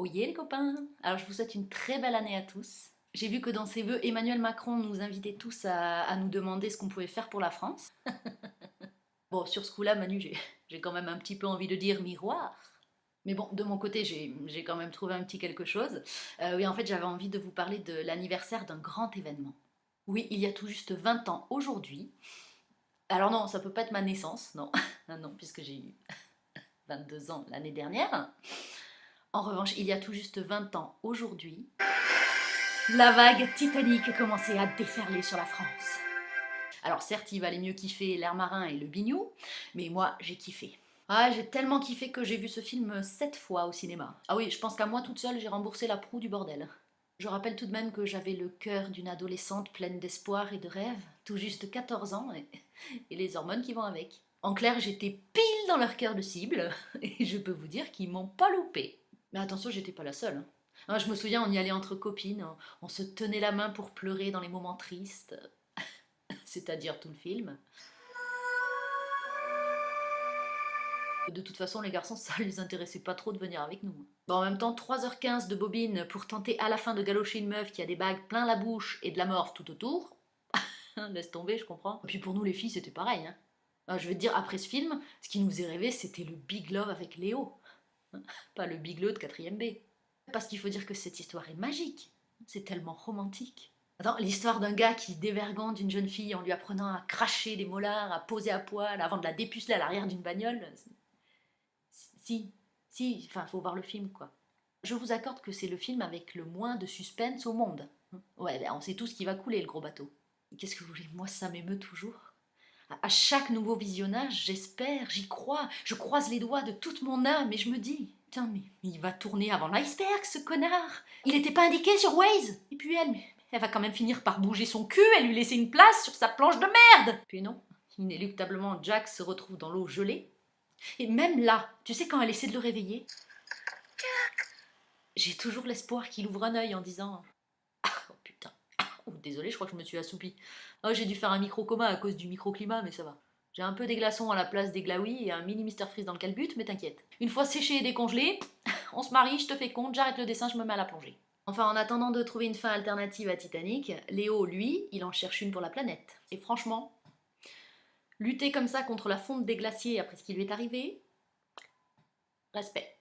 Oyez les copains! Alors je vous souhaite une très belle année à tous. J'ai vu que dans ses vœux, Emmanuel Macron nous invitait tous à nous demander ce qu'on pouvait faire pour la France. Bon, sur ce coup-là, Manu, j'ai quand même un petit peu envie de dire miroir. Mais bon, de mon côté, j'ai quand même trouvé un petit quelque chose. Oui, en fait, j'avais envie de vous parler de l'anniversaire d'un grand événement. Oui, il y a tout juste 20 ans aujourd'hui. Alors non, ça peut pas être ma naissance, non. Non, puisque j'ai eu 22 ans l'année dernière. En revanche, il y a tout juste 20 ans aujourd'hui, la vague Titanic commençait à déferler sur la France. Alors certes, il valait mieux kiffer l'air marin et le bignou, mais moi, j'ai kiffé. Ah, j'ai tellement kiffé que j'ai vu ce film 7 fois au cinéma. Ah oui, je pense qu'à moi toute seule, j'ai remboursé la proue du bordel. Je rappelle tout de même que j'avais le cœur d'une adolescente pleine d'espoir et de rêves, tout juste 14 ans, et les hormones qui vont avec. En clair, j'étais pile dans leur cœur de cible, et je peux vous dire qu'ils m'ont pas loupé. Mais attention, j'étais pas la seule. Je me souviens, on y allait entre copines, on se tenait la main pour pleurer dans les moments tristes, c'est-à-dire tout le film. De toute façon, les garçons, ça les intéressait pas trop de venir avec nous. Bon, en même temps, 3h15 de bobine pour tenter à la fin de galocher une meuf qui a des bagues plein la bouche et de la morve tout autour. Laisse tomber, je comprends. Et puis pour nous, les filles, c'était pareil. Je vais te dire, après ce film, ce qui nous faisait rêver, c'était le Big Love avec Léo. Pas le Big Love de 4ème B. Parce qu'il faut dire que cette histoire est magique. C'est tellement romantique. Attends, l'histoire d'un gars qui dévergande une jeune fille en lui apprenant à cracher des molars, à poser à poil, avant de la dépuceler à l'arrière d'une bagnole. Si, enfin, faut voir le film, quoi. Je vous accorde que c'est le film avec le moins de suspense au monde. Ouais, ben, on sait tous qui va couler, le gros bateau. Qu'est-ce que vous voulez, moi, ça m'émeut toujours. À chaque nouveau visionnage, j'espère, j'y crois, je croise les doigts de toute mon âme et je me dis, putain, mais il va tourner avant l'iceberg, ce connard. Il était pas indiqué sur Waze. Et puis elle va quand même finir par bouger son cul et lui laisser une place sur sa planche de merde. Puis non, inéluctablement, Jack se retrouve dans l'eau gelée. Et même là, tu sais, quand elle essaie de le réveiller, j'ai toujours l'espoir qu'il ouvre un œil en disant oh putain, oh, désolé, je crois que je me suis assoupie. Oh, j'ai dû faire un micro-coma à cause du microclimat, mais ça va. J'ai un peu des glaçons à la place des glaouis et un mini Mister Freeze dans le calbut, mais t'inquiète. Une fois séché et décongelé, on se marie, je te fais compte, j'arrête le dessin, je me mets à la plongée. Enfin, en attendant de trouver une fin alternative à Titanic, Léo, lui, il en cherche une pour la planète. Et franchement, lutter comme ça contre la fonte des glaciers après ce qui lui est arrivé, respect.